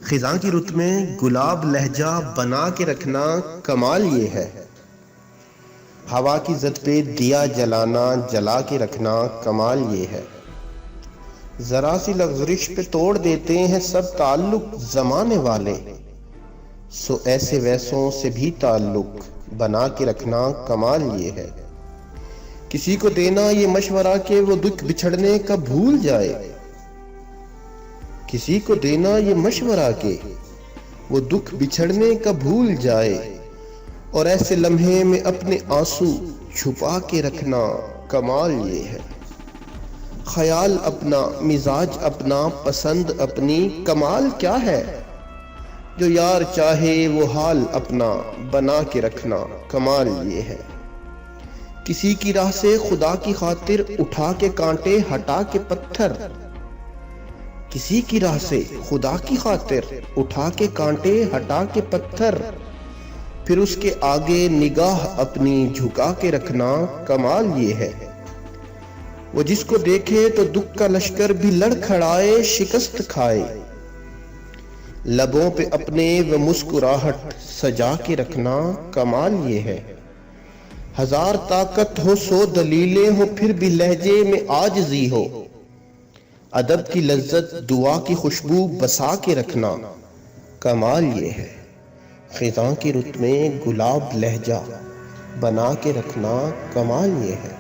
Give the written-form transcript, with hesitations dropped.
خزاں کی رت میں گلاب لہجہ بنا کے رکھنا کمال یہ ہے۔ ہوا کی زد پہ دیا جلانا جلا کے رکھنا کمال یہ ہے۔ ذرا سی لغزش پہ توڑ دیتے ہیں سب تعلق زمانے والے، سو ایسے ویسوں سے بھی تعلق بنا کے رکھنا کمال یہ ہے۔ کسی کو دینا یہ مشورہ کہ وہ دکھ بچھڑنے کا بھول جائے، کسی کو دینا یہ مشورہ کہ وہ دکھ بچھڑنے کا بھول جائے، اور ایسے لمحے میں اپنے آنسو چھپا کے رکھنا کمال یہ ہے۔ خیال اپنا، مزاج اپنا، پسند اپنی، کمال کیا ہے؟ جو یار چاہے وہ حال اپنا بنا کے رکھنا کمال یہ ہے۔ کسی کی راہ سے خدا کی خاطر اٹھا کے کانٹے ہٹا کے پتھر، کسی کی راہ سے خدا کی خاطر اٹھا کے کانٹے ہٹا کے پتھر، پھر اس کے آگے نگاہ اپنی جھکا کے رکھنا کمال یہ ہے۔ وہ جس کو دیکھے تو دکھ کا لشکر بھی لڑ کھڑائے شکست کھائے، لبوں پہ اپنے وہ مسکراہٹ سجا کے رکھنا کمال یہ ہے۔ ہزار طاقت ہو سو دلیلیں ہو پھر بھی لہجے میں عاجزی ہو، ادب کی لذت دعا کی خوشبو بسا کے رکھنا کمال یہ ہے۔ خزاں کی رت میں گلاب لہجہ بنا کے رکھنا کمال یہ ہے۔